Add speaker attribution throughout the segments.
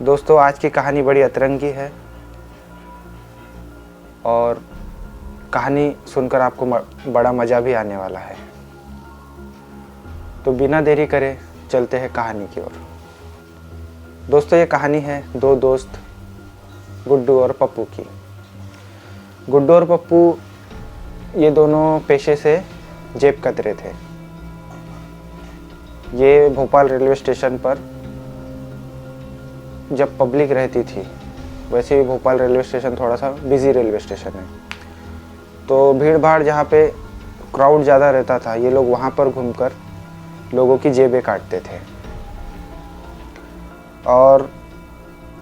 Speaker 1: दोस्तों, आज की कहानी बड़ी अतरंगी है और कहानी सुनकर आपको बड़ा मज़ा भी आने वाला है। तो बिना देरी करे चलते हैं कहानी की ओर। दोस्तों, ये कहानी है दो दोस्त गुड्डू और पप्पू की। गुड्डू और पप्पू ये दोनों पेशे से जेब कतरे थे। ये भोपाल रेलवे स्टेशन पर जब पब्लिक रहती थी, वैसे भी भोपाल रेलवे स्टेशन थोड़ा सा बिजी रेलवे स्टेशन है, तो भीड़ भाड़ जहाँ पे क्राउड ज़्यादा रहता था, ये लोग वहाँ पर घूमकर लोगों की जेबें काटते थे। और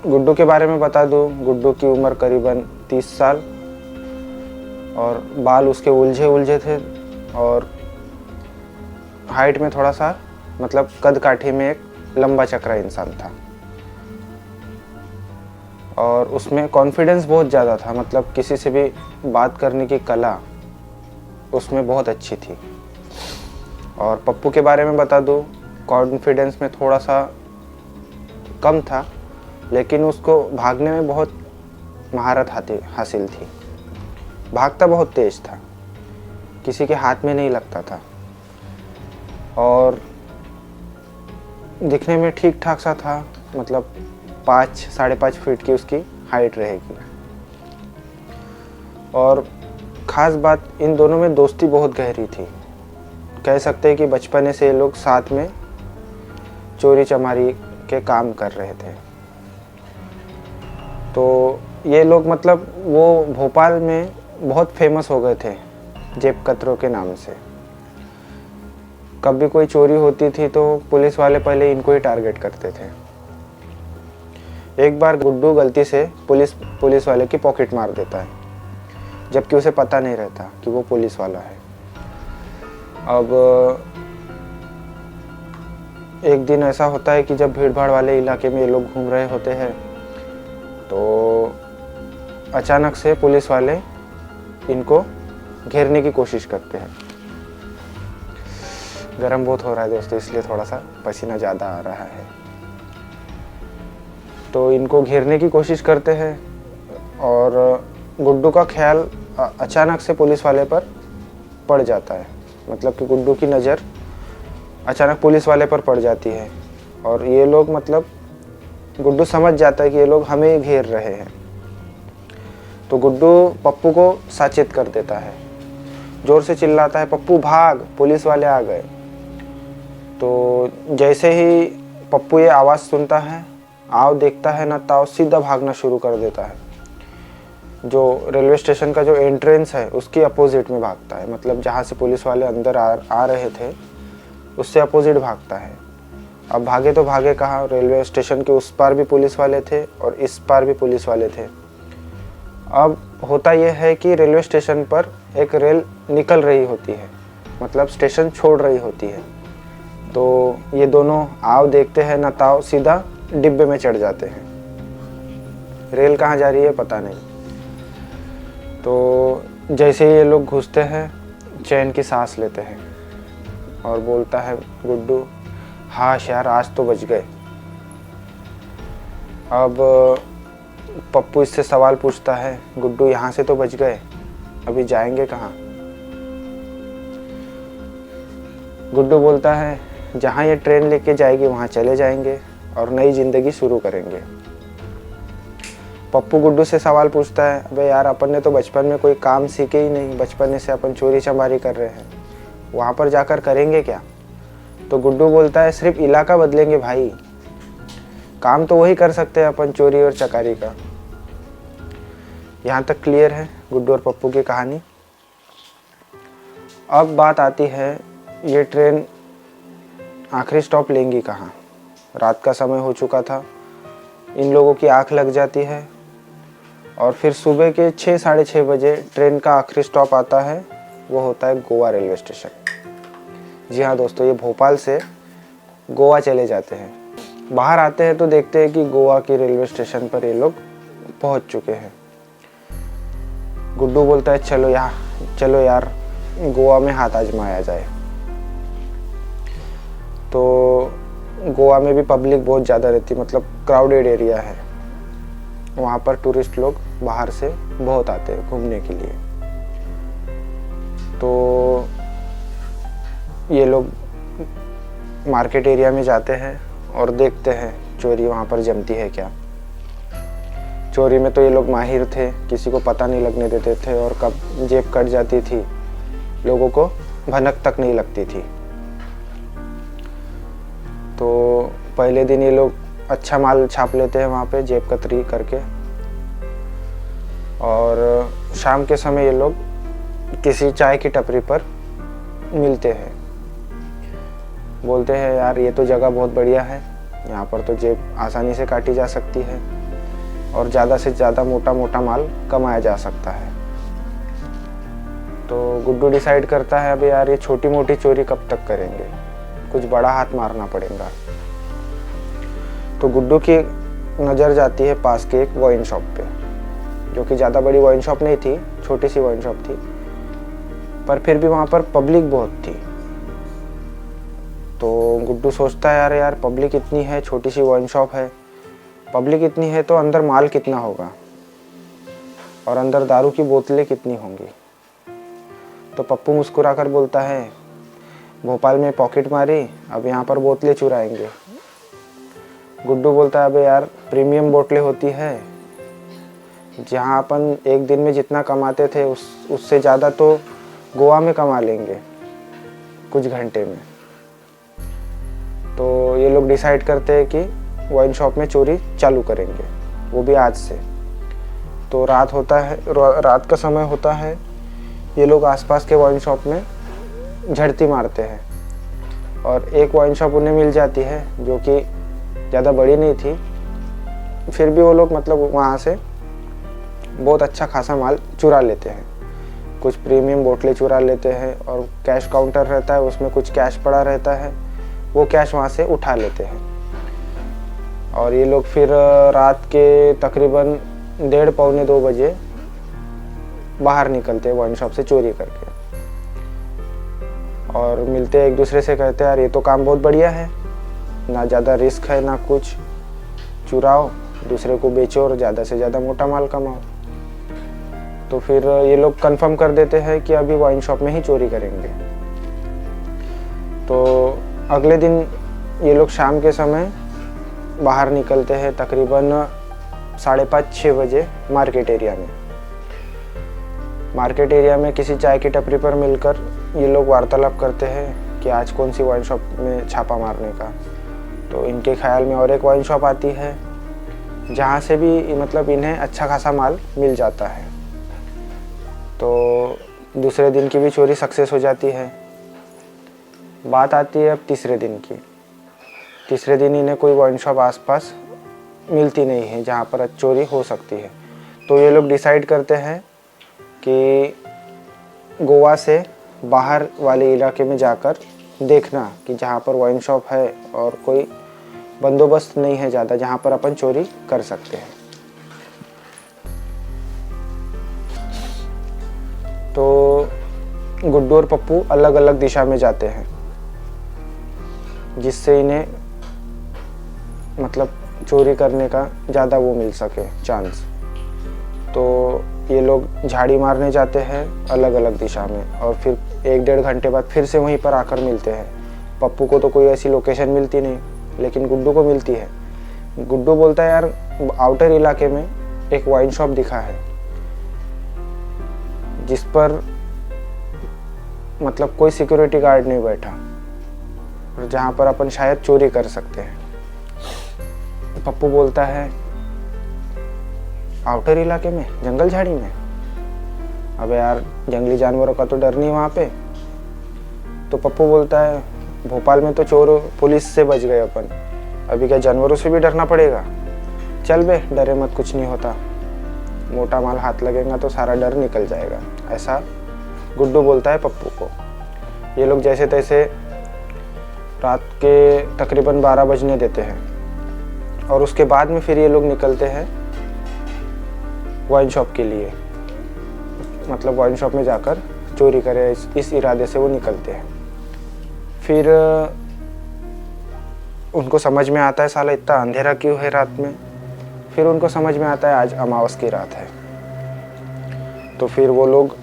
Speaker 1: गुड्डू के बारे में बता दूँ, गुड्डू की उम्र करीबन 30 साल और बाल उसके उलझे उलझे थे और हाइट में थोड़ा सा मतलब कद काठी में एक लंबा चक्रा इंसान था और उसमें कॉन्फिडेंस बहुत ज़्यादा था। मतलब किसी से भी बात करने की कला उसमें बहुत अच्छी थी। और पप्पू के बारे में बता दूँ, कॉन्फिडेंस में थोड़ा सा कम था, लेकिन उसको भागने में बहुत महारत हासिल थी। भागता बहुत तेज था, किसी के हाथ में नहीं लगता था और दिखने में ठीक ठाक सा था। मतलब 5-5.5 फीट की उसकी हाइट रहेगी। और ख़ास बात, इन दोनों में दोस्ती बहुत गहरी थी। कह सकते हैं कि बचपने से ये लोग साथ में चोरी चमारी के काम कर रहे थे। तो ये लोग मतलब वो भोपाल में बहुत फेमस हो गए थे जेब कतरों के नाम से। कभी कोई चोरी होती थी तो पुलिस वाले पहले इनको ही टारगेट करते थे। एक बार गुड्डू गलती से पुलिस वाले की पॉकेट मार देता है, जबकि उसे पता नहीं रहता कि वो पुलिस वाला है। अब एक दिन ऐसा होता है कि जब भीड़ भाड़ वाले इलाके में ये लोग घूम रहे होते हैं, तो अचानक से पुलिस वाले इनको घेरने की कोशिश करते हैं। गर्म बहुत हो रहा है दोस्तों, इसलिए थोड़ा सा पसीना ज़्यादा आ रहा है। तो इनको घेरने की कोशिश करते हैं और गुड्डू का ख्याल अचानक से पुलिस वाले पर पड़ जाता है। मतलब कि गुड्डू की नज़र अचानक पुलिस वाले पर पड़ जाती है और ये लोग मतलब गुड्डू समझ जाता है कि ये लोग हमें ही घेर रहे हैं। तो गुड्डू पप्पू को साचेत कर देता है, ज़ोर से चिल्लाता है, पप्पू भाग, पुलिस वाले आ गए। तो जैसे ही पप्पू ये आवाज़ सुनता है, आव देखता है ना ताव, सीधा भागना शुरू कर देता है। जो रेलवे स्टेशन का जो एंट्रेंस है उसकी अपोजिट में भागता है। मतलब जहाँ से पुलिस वाले अंदर आ रहे थे उससे अपोजिट भागता है। अब भागे तो भागे कहाँ, रेलवे स्टेशन के उस पार भी पुलिस वाले थे और इस पार भी पुलिस वाले थे। अब होता यह है कि रेलवे स्टेशन पर एक रेल निकल रही होती है, मतलब स्टेशन छोड़ रही होती है। तो ये दोनों आव देखते हैं ना ताव, सीधा डिब्बे में चढ़ जाते हैं। रेल कहाँ जा रही है पता नहीं। तो जैसे ही ये लोग घुसते हैं, चैन की सांस लेते हैं और बोलता है गुड्डू, हाँ यार, आज तो बच गए। अब पप्पू इससे सवाल पूछता है, गुड्डू यहाँ से तो बच गए, अभी जाएंगे कहाँ? गुड्डू बोलता है, जहाँ ये ट्रेन लेके जाएगी वहाँ चले जाएंगे और नई ज़िंदगी शुरू करेंगे। पप्पू गुड्डू से सवाल पूछता है, अबे यार, अपन ने तो बचपन में कोई काम सीखे ही नहीं, बचपन से अपन चोरी चमारी कर रहे हैं, वहाँ पर जाकर करेंगे क्या? तो गुड्डू बोलता है, सिर्फ इलाका बदलेंगे भाई, काम तो वही कर सकते हैं अपन, चोरी और चकारी का। यहाँ तक क्लियर है गुड्डू और पप्पू की कहानी। अब बात आती है, ये ट्रेन आखिरी स्टॉप लेंगी कहाँ? रात का समय हो चुका था, इन लोगों की आँख लग जाती है और फिर सुबह के 6-6:30 बजे ट्रेन का आखिरी स्टॉप आता है। वो होता है गोवा रेलवे स्टेशन। जी हाँ दोस्तों, ये भोपाल से गोवा चले जाते हैं। बाहर आते हैं तो देखते हैं कि गोवा की रेलवे स्टेशन पर ये लोग पहुंच चुके हैं। गुड्डू बोलता है, चलो यार गोवा में हाथ आजमाया जाए। तो गोवा में भी पब्लिक बहुत ज़्यादा रहती, मतलब क्राउडेड एरिया है। वहाँ पर टूरिस्ट लोग बाहर से बहुत आते हैं घूमने के लिए। तो ये लोग मार्केट एरिया में जाते हैं और देखते हैं चोरी वहाँ पर जमती है क्या। चोरी में तो ये लोग माहिर थे, किसी को पता नहीं लगने देते थे, और कब जेब कट जाती थी लोगों को भनक तक नहीं लगती थी। तो पहले दिन ये लोग अच्छा माल छाप लेते हैं वहाँ पे जेब कतरी करके, और शाम के समय ये लोग किसी चाय की टपरी पर मिलते हैं। बोलते हैं यार ये तो जगह बहुत बढ़िया है, यहाँ पर तो जेब आसानी से काटी जा सकती है और ज़्यादा से ज़्यादा मोटा मोटा माल कमाया जा सकता है। तो गुड्डू डिसाइड करता है अबे यार ये छोटी मोटी चोरी कब तक करेंगे, कुछ बड़ा हाथ मारना पड़ेगा। तो गुड्डू की नज़र जाती है पास के एक वाइन शॉप पे, जो कि ज़्यादा बड़ी वाइन शॉप नहीं थी, छोटी सी वाइन शॉप थी, पर फिर भी वहाँ पर पब्लिक बहुत थी। तो गुड्डू सोचता है यार पब्लिक इतनी है, छोटी सी वाइन शॉप है, पब्लिक इतनी है तो अंदर माल कितना होगा और अंदर दारू की बोतलें कितनी होंगी। तो पप्पू मुस्कुरा कर बोलता है भोपाल में पॉकेट मारी, अब यहाँ पर बोतलें चुराएंगे। गुड्डू बोलता है अबे यार प्रीमियम बोतलें होती है, जहाँ अपन एक दिन में जितना कमाते थे उससे ज़्यादा तो गोवा में कमा लेंगे कुछ घंटे में। तो ये लोग डिसाइड करते हैं कि वाइन शॉप में चोरी चालू करेंगे, वो भी आज से। तो रात होता है, रात का समय होता है, ये लोग आसपास के वाइन शॉप में झड़ती मारते हैं और एक वाइन शॉप उन्हें मिल जाती है जो कि ज़्यादा बड़ी नहीं थी, फिर भी वो लोग मतलब वहाँ से बहुत अच्छा खासा माल चुरा लेते हैं। कुछ प्रीमियम बोतलें चुरा लेते हैं और कैश काउंटर रहता है, उसमें कुछ कैश पड़ा रहता है, वो कैश वहाँ से उठा लेते हैं। और ये लोग फिर रात के तकरीबन 1:30-2 बजे बाहर निकलते हैं वाइन शॉप से चोरी करके, और मिलते एक दूसरे से, कहते हैं यार ये तो काम बहुत बढ़िया है, ना ज़्यादा रिस्क है ना कुछ, चुराओ दूसरे को बेचो और ज़्यादा से ज़्यादा मोटा माल कमाओ। तो फिर ये लोग कंफर्म कर देते हैं कि अभी वाइन शॉप में ही चोरी करेंगे। तो अगले दिन ये लोग शाम के समय बाहर निकलते हैं तकरीबन 5:30-6 बजे मार्केट एरिया में। मार्केट एरिया में किसी चाय की टपरी पर मिलकर ये लोग वार्तालाप करते हैं कि आज कौन सी वाइन शॉप में छापा मारने का। तो इनके ख्याल में और एक वाइन शॉप आती है जहाँ से भी मतलब इन्हें अच्छा खासा माल मिल जाता है। तो दूसरे दिन की भी चोरी सक्सेस हो जाती है। बात आती है अब तीसरे दिन की। तीसरे दिन इन्हें कोई वाइन शॉप आसपास मिलती नहीं है जहाँ पर चोरी हो सकती है। तो ये लोग डिसाइड करते हैं कि गोवा से बाहर वाले इलाके में जाकर देखना कि जहाँ पर वाइन शॉप है और कोई बंदोबस्त नहीं है ज़्यादा, जहाँ पर अपन चोरी कर सकते हैं। तो गुड्डू और पप्पू अलग अलग दिशा में जाते हैं, जिससे इन्हें मतलब चोरी करने का ज़्यादा वो मिल सके चांस। तो ये लोग झाड़ी मारने जाते हैं अलग अलग दिशा में, और फिर 1-1.5 घंटे बाद फिर से वहीं पर आकर मिलते हैं। पप्पू को तो कोई ऐसी लोकेशन मिलती नहीं, लेकिन गुड्डू को मिलती है। गुड्डू बोलता है यार आउटर इलाके में एक वाइन शॉप दिखा है जिस पर मतलब कोई सिक्योरिटी गार्ड नहीं बैठा, और जहाँ पर अपन शायद चोरी कर सकते हैं। पप्पू बोलता है आउटर इलाके में, जंगल झाड़ी में? अबे यार जंगली जानवरों का तो डर नहीं वहाँ पे। तो पप्पू बोलता है भोपाल में तो चोर पुलिस से बच गए अपन, अभी क्या जानवरों से भी डरना पड़ेगा? चल बे, डरे मत, कुछ नहीं होता, मोटा माल हाथ लगेगा तो सारा डर निकल जाएगा, ऐसा गुड्डू बोलता है पप्पू को। ये लोग जैसे तैसे रात के तकरीबन 12 बजने देते हैं, और उसके बाद में फिर ये लोग निकलते हैं वाइन शॉप के लिए, मतलब वाइन शॉप में जाकर चोरी करें, इस इरादे से वो निकलते हैं। फिर उनको समझ में आता है साला इतना अंधेरा क्यों है रात में। फिर उनको समझ में आता है आज अमावस की रात है। तो फिर वो लोग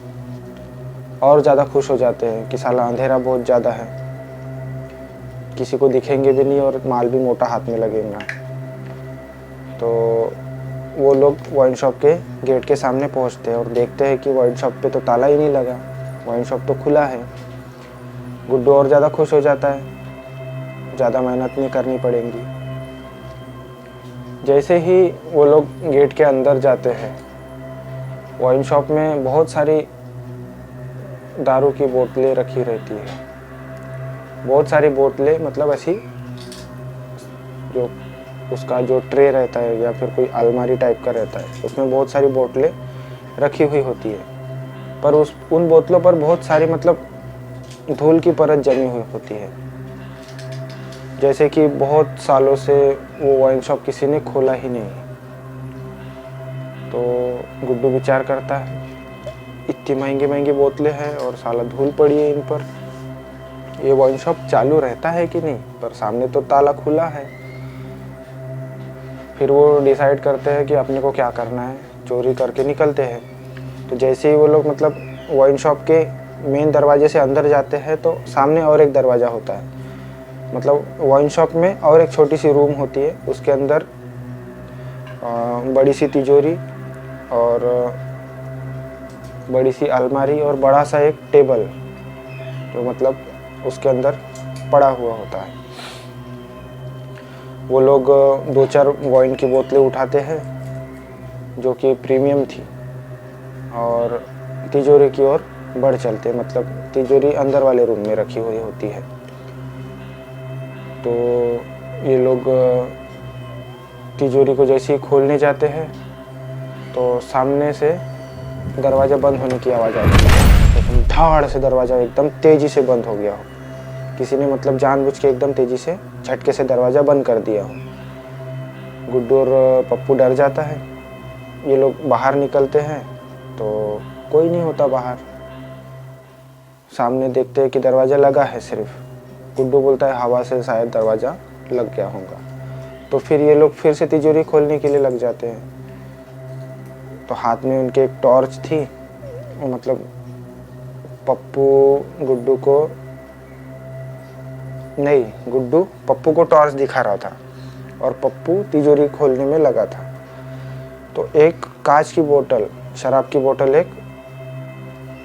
Speaker 1: और ज़्यादा खुश हो जाते हैं कि साला अंधेरा बहुत ज़्यादा है, किसी को दिखेंगे भी नहीं और माल भी मोटा हाथ में लगेगा। तो वो लोग वाइन शॉप के गेट के सामने पहुंचते हैं और देखते हैं कि वाइन शॉप पे तो ताला ही नहीं लगा, वाइन शॉप तो खुला है। गुड्डू और ज़्यादा खुश हो जाता है, ज़्यादा मेहनत नहीं करनी पड़ेगी। जैसे ही वो लोग गेट के अंदर जाते हैं, वाइन शॉप में बहुत सारी दारू की बोतलें रखी रहती है। बहुत सारी बोतलें मतलब ऐसी जो उसका जो ट्रे रहता है या फिर कोई अलमारी टाइप का रहता है, उसमें बहुत सारी बोतलें रखी हुई होती है। पर उन बोतलों पर बहुत सारी मतलब धूल की परत जमी हुई होती है, जैसे कि बहुत सालों से वो वाइन शॉप किसी ने खोला ही नहीं। तो गुड्डू विचार करता है इतनी महंगी महंगी बोतलें हैं और साला धूल पड़ी है इन पर, ये वाइन शॉप चालू रहता है कि नहीं, पर सामने तो ताला खुला है। फिर वो डिसाइड करते हैं कि अपने को क्या करना है, चोरी करके निकलते हैं। तो जैसे ही वो लोग मतलब वाइन शॉप के मेन दरवाजे से अंदर जाते हैं तो सामने और एक दरवाज़ा होता है। मतलब वाइन शॉप में और एक छोटी सी रूम होती है, उसके अंदर बड़ी सी तिजोरी और बड़ी सी अलमारी और बड़ा सा एक टेबल जो मतलब उसके अंदर पड़ा हुआ होता है। वो लोग 2-4 वाइन की बोतलें उठाते हैं जो कि प्रीमियम थी और तिजोरी की ओर बढ़ चलते हैं। मतलब तिजोरी अंदर वाले रूम में रखी हुई होती है। तो ये लोग तिजोरी को जैसे ही खोलने जाते हैं तो सामने से दरवाज़ा बंद होने की आवाज़ आती है। एकदम धाड़ से दरवाज़ा एकदम तेज़ी से बंद हो गया हो, किसी ने मतलब जानबूझ के एकदम तेज़ी से झटके से दरवाज़ा बंद कर दिया हो। गुड्डू और पप्पू डर जाता है। ये लोग बाहर निकलते हैं तो कोई नहीं होता बाहर। सामने देखते हैं कि दरवाज़ा लगा है सिर्फ। गुड्डू बोलता है हवा से शायद दरवाज़ा लग गया होगा। तो फिर ये लोग फिर से तिजोरी खोलने के लिए लग जाते हैं। तो हाथ में उनके एक टॉर्च थी। वो मतलब पप्पू गुड्डू पप्पू को टॉर्च दिखा रहा था और पप्पू तिजोरी खोलने में लगा था। तो एक कांच की बोतल, शराब की बोतल एक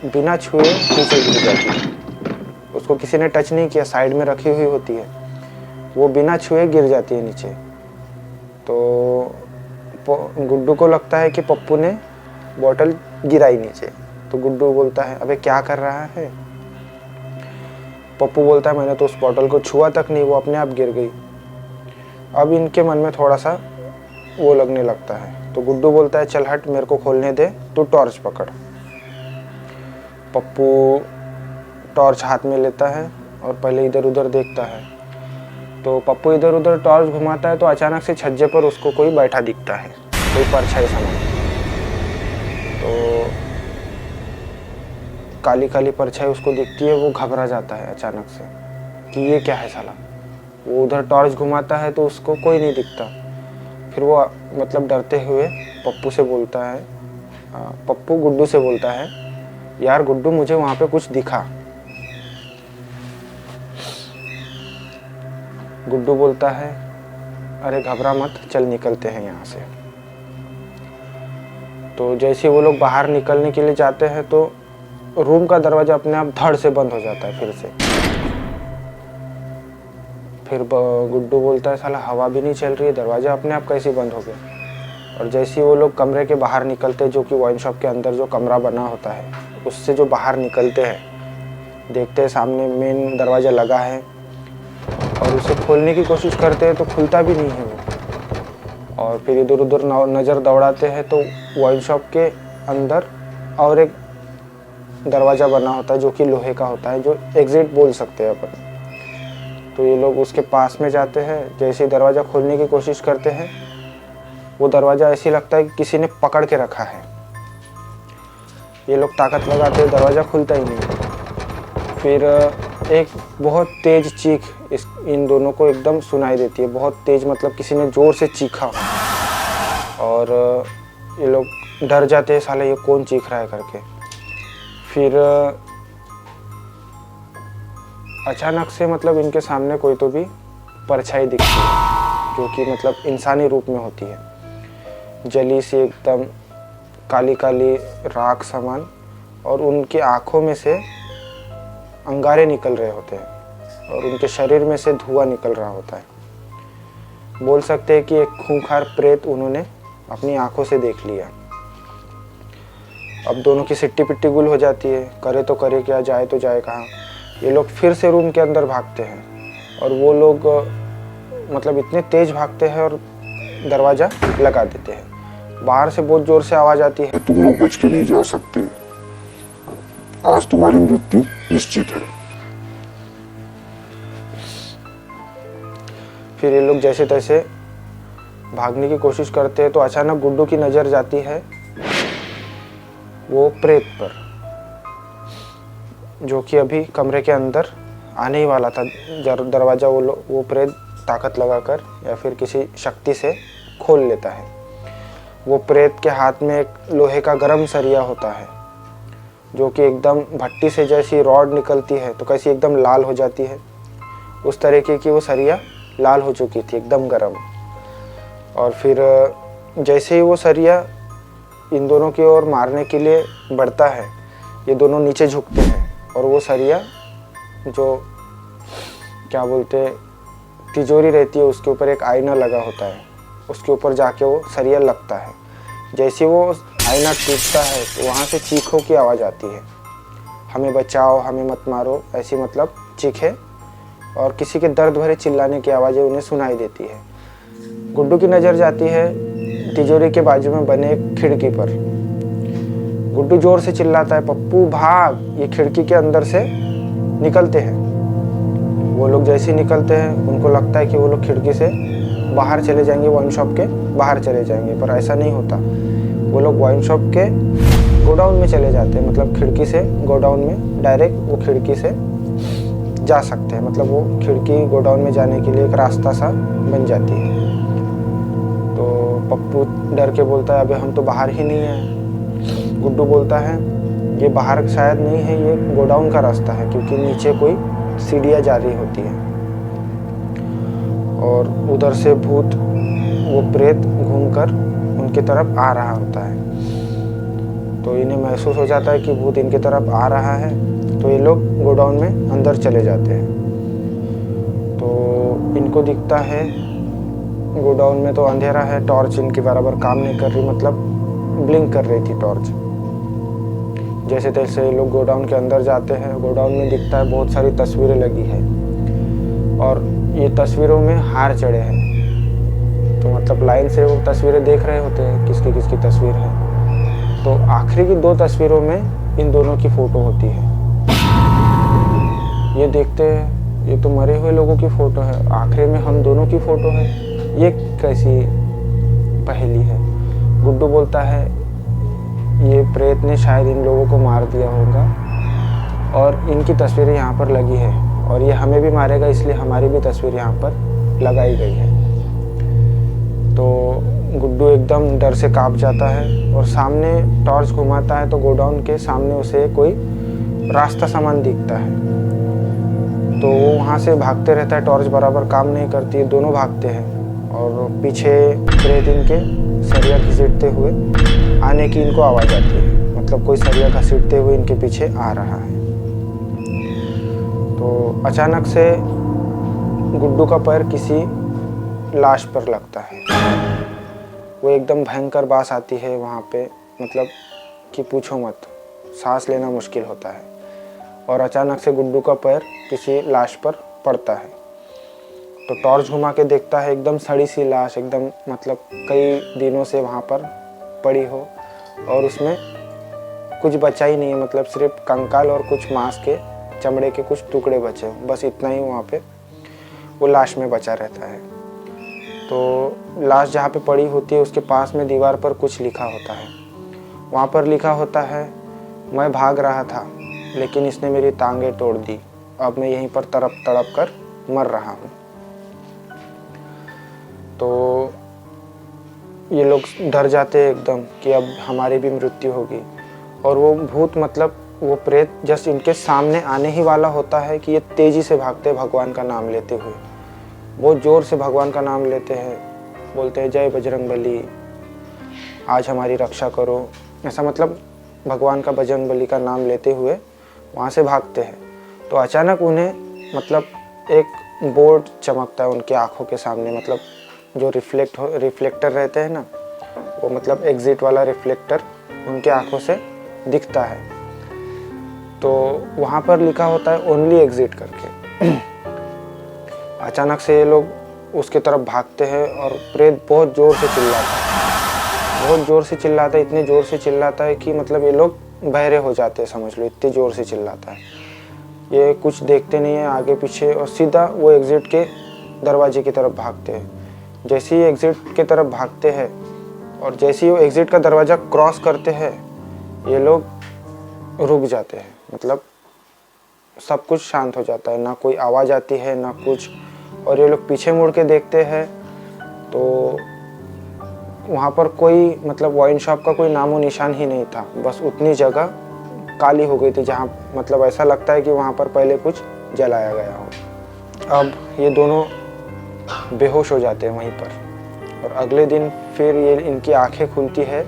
Speaker 1: बिना छुए नीचे गिर जाती है। उसको किसी ने टच नहीं किया, साइड में रखी हुई होती है, वो बिना छुए गिर जाती है नीचे। तो गुड्डू को लगता है कि पप्पू ने बोतल गिराई नीचे। तो गुड्डू बोलता है अबे क्या कर रहा है। पप्पू बोलता है मैंने तो उस बोतल को छुआ तक नहीं, वो अपने आप गिर गई। अब इनके मन में थोड़ा सा वो लगने लगता है। तो गुड्डू बोलता है चल हट, मेरे को खोलने दे, तू टॉर्च पकड़। पप्पू टॉर्च हाथ में लेता है और पहले इधर उधर देखता है। तो पप्पू इधर उधर टॉर्च घुमाता है तो अचानक से छज्जे पर उसको कोई बैठा दिखता है, कोई परछाई समान। तो काली काली परछाई उसको दिखती है। वो घबरा जाता है अचानक से कि ये क्या है साला। वो उधर टॉर्च घुमाता है तो उसको कोई नहीं दिखता। फिर वो मतलब डरते हुए पप्पू गुड्डू से बोलता है यार गुड्डू मुझे वहाँ पे कुछ दिखा। गुड्डू बोलता है अरे घबरा मत, चल निकलते हैं यहाँ से। तो जैसे वो लोग बाहर निकलने के लिए जाते हैं तो रूम का दरवाजा अपने आप धड़ से बंद हो जाता है फिर से। फिर गुड्डू बोलता है साला हवा भी नहीं चल रही है, दरवाजा अपने आप कैसे बंद हो गया। और जैसे वो लोग कमरे के बाहर निकलते, जो कि वाइन शॉप के अंदर जो कमरा बना होता है, उससे जो बाहर निकलते हैं, देखते हैं सामने मेन दरवाज़ा लगा है और उसे खोलने की कोशिश करते हैं तो खुलता भी नहीं है वो। और फिर इधर उधर नज़र दौड़ाते हैं तो वाइन शॉप के अंदर और एक दरवाज़ा बना होता है जो कि लोहे का होता है, जो एग्जिट बोल सकते हैं अपन। तो ये लोग उसके पास में जाते हैं। जैसे ही दरवाज़ा खोलने की कोशिश करते हैं, वो दरवाज़ा ऐसे लगता है कि किसी ने पकड़ के रखा है। ये लोग ताकत लगाते हैं, दरवाज़ा खुलता ही नहीं। फिर एक बहुत तेज चीख इन दोनों को एकदम सुनाई देती है, बहुत तेज, मतलब किसी ने ज़ोर से चीखा। और ये लोग डर जाते हैं, साले ये कौन चीख रहा है करके। फिर अचानक से मतलब इनके सामने कोई तो भी परछाई दिखती है, जो कि मतलब इंसानी रूप में होती है, जली सी एकदम काली काली राख समान, और उनकी आँखों में से अंगारे निकल रहे होते हैं और उनके शरीर में से धुआं निकल रहा होता है। बोल सकते हैं कि एक खूंखार प्रेत उन्होंने अपनी आंखों से देख लिया। अब दोनों की सिट्टी पिट्टी गुल हो जाती है, करे तो करे क्या, जाए तो जाए कहाँ। ये लोग फिर से रूम के अंदर भागते हैं और वो लोग मतलब इतने तेज भागते हैं और दरवाज़ा लगा देते हैं। बाहर से बहुत ज़ोर से आवाज़ आती है,
Speaker 2: तुम लोग बच के नहीं जा सकते, आज तुम्हारी मृत्यु निश्चित है।
Speaker 1: फिर ये लोग जैसे तैसे भागने की कोशिश करते हैं तो अचानक गुड्डू की नज़र जाती है वो प्रेत पर, जो कि अभी कमरे के अंदर आने ही वाला था। दरवाज़ा वो प्रेत ताकत लगाकर या फिर किसी शक्ति से खोल लेता है। वो प्रेत के हाथ में एक लोहे का गरम सरिया होता है, जो कि एकदम भट्टी से जैसी रॉड निकलती है तो कैसी एकदम लाल हो जाती है, उस तरीके की वो सरिया लाल हो चुकी थी, एकदम गरम। और फिर जैसे ही वो सरिया इन दोनों की ओर मारने के लिए बढ़ता है, ये दोनों नीचे झुकते हैं और वो सरिया जो क्या बोलते हैं तिजोरी रहती है, उसके ऊपर एक आईना लगा होता है, उसके ऊपर जाके वो सरिया लगता है। जैसे वो आईना टूटता है तो वहाँ से चीखों की आवाज़ आती है, हमें बचाओ, हमें मत मारो, ऐसी मतलब चीखें और किसी के दर्द भरे चिल्लाने की आवाज़ें उन्हें सुनाई देती है। गुड्डू की नज़र जाती है तिजोरी के बाजू में बने एक खिड़की पर। गुड्डू जोर से चिल्लाता है, पप्पू भाग। ये खिड़की के अंदर से निकलते हैं। वो लोग जैसे ही निकलते हैं उनको लगता है कि वो लोग खिड़की से बाहर चले जाएंगे, वाइन शॉप के बाहर चले जाएंगे, पर ऐसा नहीं होता। वो लोग वाइन शॉप के गोडाउन में चले जाते हैं, मतलब खिड़की से गोडाउन में डायरेक्ट वो खिड़की से जा सकते हैं, मतलब वो खिड़की गोडाउन में जाने के लिए एक रास्ता सा बन जाती है। तो पप्पू डर के बोलता है, अबे हम तो बाहर ही नहीं हैं। गुड्डू बोलता है, ये बाहर शायद नहीं है, ये गोडाउन का रास्ता है, क्योंकि नीचे कोई सीढ़ियाँ जा रही होती है और उधर से भूत वो प्रेत घूमकर उनकी तरफ आ रहा होता है। तो इन्हें महसूस हो जाता है कि भूत इनकी तरफ आ रहा है, तो ये लोग गोडाउन में अंदर चले जाते हैं। तो इनको दिखता है गोडाउन में तो अंधेरा है, टॉर्च इनकी बराबर काम नहीं कर रही, मतलब ब्लिंक कर रही थी टॉर्च। जैसे तैसे ये लोग गोडाउन के अंदर जाते हैं। गोडाउन में दिखता है बहुत सारी तस्वीरें लगी है और ये तस्वीरों में हार चढ़े हैं। तो मतलब लाइन से वो तस्वीरें देख रहे होते हैं किसकी किसकी तस्वीर है। तो आखिरी की 2 तस्वीरों में इन दोनों की फ़ोटो होती है। ये देखते हैं ये तो मरे हुए लोगों की फ़ोटो है, आखिरी में हम दोनों की फ़ोटो है, ये कैसी पहेली है। गुड्डू बोलता है ये प्रेत ने शायद इन लोगों को मार दिया होगा और इनकी तस्वीरें यहाँ पर लगी है और ये हमें भी मारेगा, इसलिए हमारी भी तस्वीर यहाँ पर लगाई गई है। तो गुड्डू एकदम डर से कांप जाता है और सामने टॉर्च घुमाता है तो गोडाउन के सामने उसे कोई रास्ता सामान दिखता है। तो वो वहाँ से भागते रहता है, टॉर्च बराबर काम नहीं करती, दोनों भागते हैं और पीछे प्रेत इनके सरिया घसीटते हुए आने की इनको आवाज़ आती है, मतलब कोई सरिया घसीटते हुए इनके पीछे आ रहा है। तो अचानक से गुड्डू का पैर किसी लाश पर लगता है। वो एकदम भयंकर बास आती है वहाँ पे, मतलब कि पूछो मत, सांस लेना मुश्किल होता है। और अचानक से गुड्डू का पैर किसी लाश पर पड़ता है। तो टॉर्च घुमा के देखता है, एकदम सड़ी सी लाश, एकदम मतलब कई दिनों से वहाँ पर पड़ी हो और उसमें कुछ बचा ही नहीं है, मतलब सिर्फ कंकाल और कुछ मांस के चमड़े के कुछ टुकड़े बचे हो, बस इतना ही वहाँ पे वो लाश में बचा रहता है। तो लाश जहाँ पे पड़ी होती है उसके पास में दीवार पर कुछ लिखा होता है। वहाँ पर लिखा होता है, मैं भाग रहा था लेकिन इसने मेरी टांगें तोड़ दी, अब मैं यहीं पर तड़प तड़प कर मर रहा हूँ। तो ये लोग डर जाते हैं एकदम कि अब हमारी भी मृत्यु होगी। और वो भूत मतलब वो प्रेत जस्ट इनके सामने आने ही वाला होता है कि ये तेज़ी से भागते हैं भगवान का नाम लेते हुए, बहुत ज़ोर से भगवान का नाम लेते हैं, बोलते हैं जय बजरंगबली, आज हमारी रक्षा करो, ऐसा मतलब भगवान का बजरंगबली का नाम लेते हुए वहाँ से भागते हैं। तो अचानक उन्हें मतलब एक बोर्ड चमकता है उनकी आँखों के सामने, मतलब जो रिफ्लेक्टर रहते हैं ना, वो मतलब एग्ज़िट वाला रिफ्लेक्टर उनके आँखों से दिखता है। तो वहाँ पर लिखा होता है ओनली एग्ज़िट करके। अचानक से ये लोग उसके तरफ भागते हैं और प्रेत बहुत ज़ोर से चिल्लाता है, बहुत ज़ोर से चिल्लाता है, इतने ज़ोर से चिल्लाता है कि मतलब ये लोग बहरे हो जाते हैं, समझ लो, इतनी ज़ोर से चिल्लाता है। ये कुछ देखते नहीं है आगे पीछे और सीधा वो एग्ज़िट के दरवाजे की तरफ भागते हैं। जैसे ही एग्ज़िट की तरफ भागते हैं और जैसे ही वो एग्ज़िट का दरवाज़ा क्रॉस करते हैं, ये लोग रुक जाते हैं, मतलब सब कुछ शांत हो जाता है, ना कोई आवाज़ आती है ना कुछ। और ये लोग पीछे मुड़ के देखते हैं तो वहाँ पर कोई मतलब वाइन शॉप का कोई नामो निशान ही नहीं था, बस उतनी जगह काली हो गई थी जहाँ मतलब ऐसा लगता है कि वहाँ पर पहले कुछ जलाया गया हो। अब ये दोनों बेहोश हो जाते हैं वहीं पर और अगले दिन फिर ये इनकी आंखें खुलती है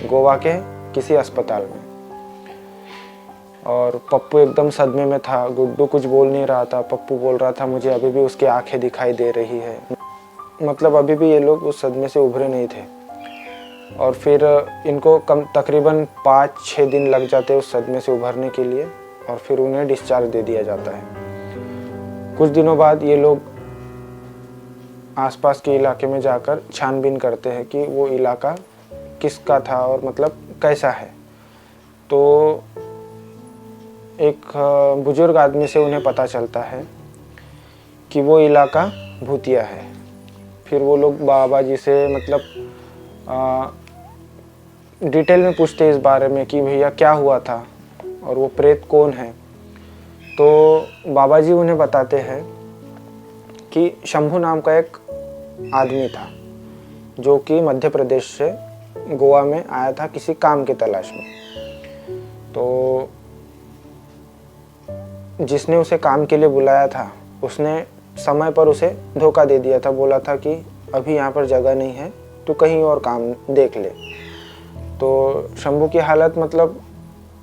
Speaker 1: गोवा के किसी अस्पताल में। और पप्पू एकदम सदमे में था, गुड्डू कुछ बोल नहीं रहा था, पप्पू बोल रहा था मुझे अभी भी उसकी आंखें दिखाई दे रही है, मतलब अभी भी ये लोग उस सदमे से उभरे नहीं थे। और फिर इनको तकरीबन 5-6 दिन लग जाते हैं उस सदमे से उभरने के लिए और फिर उन्हें डिस्चार्ज दे दिया जाता है। कुछ दिनों बाद ये लोग आसपास के इलाके में जाकर छानबीन करते हैं कि वो इलाका किसका था और मतलब कैसा है। तो एक बुजुर्ग आदमी से उन्हें पता चलता है कि वो इलाका भूतिया है। फिर वो लोग बाबा जी से मतलब डिटेल में पूछते हैं इस बारे में कि भैया क्या हुआ था और वो प्रेत कौन है। तो बाबा जी उन्हें बताते हैं कि शंभू नाम का एक आदमी था जो कि मध्य प्रदेश से गोवा में आया था किसी काम की तलाश में। तो जिसने उसे काम के लिए बुलाया था उसने समय पर उसे धोखा दे दिया था, बोला था कि अभी यहाँ पर जगह नहीं है, तो कहीं और काम देख ले। तो शंभू की हालत मतलब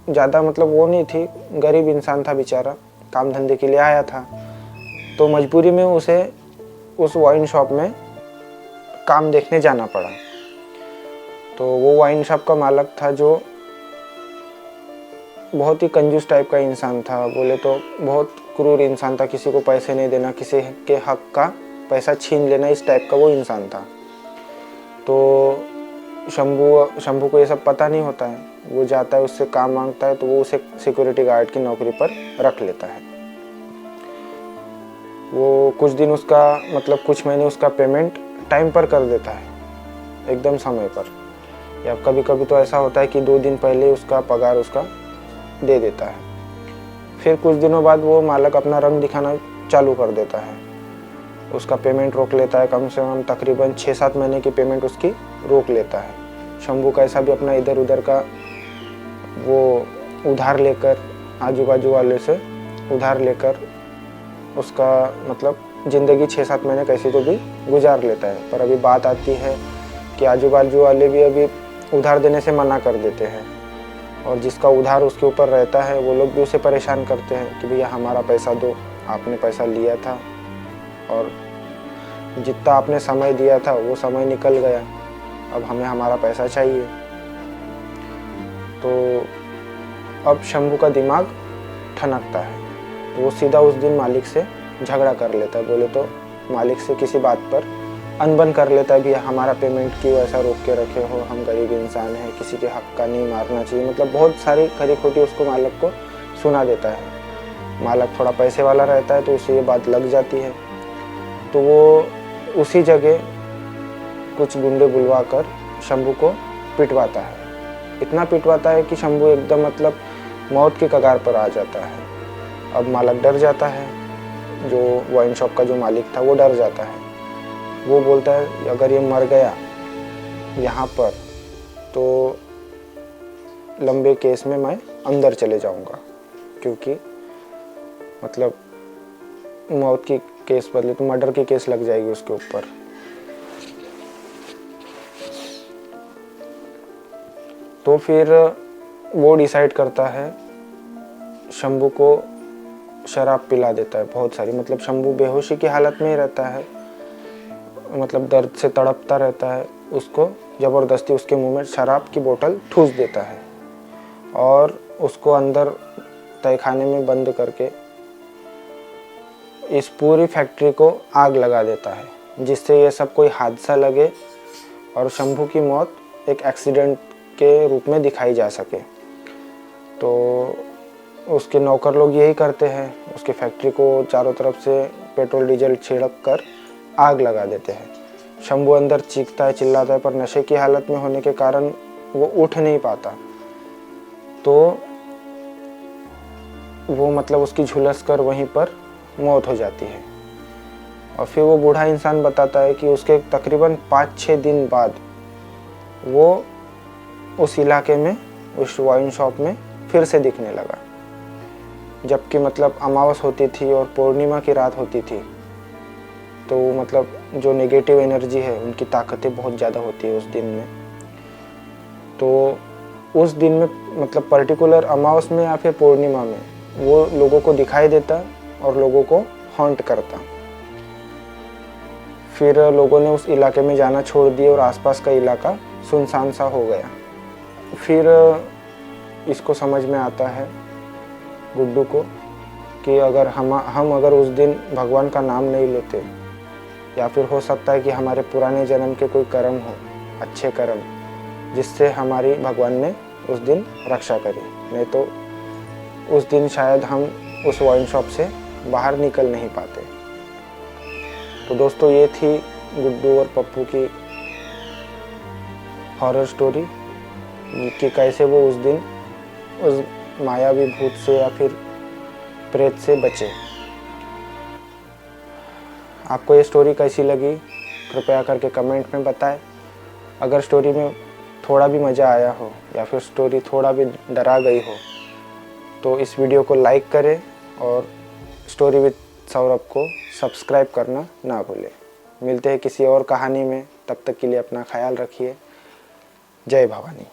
Speaker 1: ज़्यादा मतलब वो नहीं थी, गरीब इंसान था बेचारा, काम धंधे के लिए आया था। तो मजबूरी में उसे उस वाइन शॉप में काम देखने जाना पड़ा। तो वो वाइन शॉप का मालिक था जो बहुत ही कंजूस टाइप का इंसान था, बोले तो बहुत क्रूर इंसान था, किसी को पैसे नहीं देना, किसी के हक का पैसा छीन लेना, इस टाइप का वो इंसान था। तो शंभू को ये सब पता नहीं होता है, वो जाता है उससे काम मांगता है तो वो उसे सिक्योरिटी गार्ड की नौकरी पर रख लेता है। वो कुछ दिन उसका मतलब कुछ महीने उसका पेमेंट टाइम पर कर देता है, एकदम समय पर, या कभी कभी तो ऐसा होता है कि 2 दिन पहले उसका पगार उसका दे देता है। फिर कुछ दिनों बाद वो मालिक अपना रंग दिखाना चालू कर देता है, उसका पेमेंट रोक लेता है, कम से कम तकरीबन 6-7 महीने की पेमेंट उसकी रोक लेता है। शंभू कैसा भी अपना इधर उधर का वो उधार लेकर, आजू बाजू वाले से उधार लेकर उसका मतलब ज़िंदगी 6-7 महीने कैसे तो भी गुजार लेता है। पर अभी बात आती है कि आजू बाजू वाले भी अभी उधार देने से मना कर देते हैं और जिसका उधार उसके ऊपर रहता है वो लोग भी उसे परेशान करते हैं कि भैया हमारा पैसा दो, आपने पैसा लिया था और जितना आपने समय दिया था वो समय निकल गया, अब हमें हमारा पैसा चाहिए। तो अब शंभू का दिमाग ठनकता है, तो वो सीधा उस दिन मालिक से झगड़ा कर लेता है, बोले तो मालिक से किसी बात पर अनबन कर लेता है, भैया हमारा पेमेंट क्यों ऐसा रोक के रखे हो, हम गरीब इंसान हैं, किसी के हक का नहीं मारना चाहिए, मतलब बहुत सारी खरी खोटी उसको मालिक को सुना देता है। मालिक थोड़ा पैसे वाला रहता है तो उसे ये बात लग जाती है। तो वो उसी जगह कुछ गुंडे बुलवा कर शंभू को पिटवाता है, इतना पिटवाता है कि शंभू एकदम मतलब मौत के कगार पर आ जाता है। अब मालक डर जाता है, जो वाइन शॉप का जो मालिक था वो डर जाता है। वो बोलता है अगर ये मर गया यहाँ पर तो लंबे केस में मैं अंदर चले जाऊँगा, क्योंकि मतलब मौत की केस बदले तो मर्डर की केस लग जाएगी उसके ऊपर। तो फिर वो डिसाइड करता है, शंभू को शराब पिला देता है बहुत सारी। मतलब शंभू बेहोशी की हालत में ही रहता है, मतलब दर्द से तड़पता रहता है। उसको ज़बरदस्ती उसके मुंह में शराब की बोतल ठूस देता है और उसको अंदर तहखाने में बंद करके इस पूरी फैक्ट्री को आग लगा देता है, जिससे ये सब कोई हादसा लगे और शंभू की मौत एक एक्सीडेंट के रूप में दिखाई जा सके। तो उसके नौकर लोग यही करते हैं, उसके फैक्ट्री को चारों तरफ से पेट्रोल डीजल छिड़क कर आग लगा देते हैं। शंभू अंदर चीखता है, चिल्लाता है, पर नशे की हालत में होने के कारण वो उठ नहीं पाता। तो वो मतलब उसकी झुलस कर वहीं पर मौत हो जाती है। और फिर वो बूढ़ा इंसान बताता है कि उसके तकरीबन 5-6 दिन बाद वो उस इलाके में, उस वाइन शॉप में फिर से दिखने लगा, जबकि मतलब अमावस होती थी और पूर्णिमा की रात होती थी। तो मतलब जो नेगेटिव एनर्जी है उनकी ताकतें बहुत ज़्यादा होती है उस दिन में। तो उस दिन में मतलब पर्टिकुलर अमावस में या फिर पूर्णिमा में वो लोगों को दिखाई देता और लोगों को हॉन्ट करता। फिर लोगों ने उस इलाके में जाना छोड़ दिया और आसपास का इलाका सुनसान सा हो गया। फिर इसको समझ में आता है गुड्डू को कि अगर हम अगर उस दिन भगवान का नाम नहीं लेते, या फिर हो सकता है कि हमारे पुराने जन्म के कोई कर्म हो, अच्छे कर्म, जिससे हमारी भगवान ने उस दिन रक्षा करी, नहीं तो उस दिन शायद हम उस वाइन शॉप से बाहर निकल नहीं पाते। तो दोस्तों ये थी गुड्डू और पप्पू की हॉरर स्टोरी कि कैसे वो उस दिन उस मायावी भूत से या फिर प्रेत से बचे। आपको ये स्टोरी कैसी लगी कृपया करके कमेंट में बताएं। अगर स्टोरी में थोड़ा भी मज़ा आया हो या फिर स्टोरी थोड़ा भी डरा गई हो तो इस वीडियो को लाइक करें और स्टोरी विद सौरभ को सब्सक्राइब करना ना भूलें। मिलते हैं किसी और कहानी में, तब तक के लिए अपना ख्याल रखिए। जय भवानी।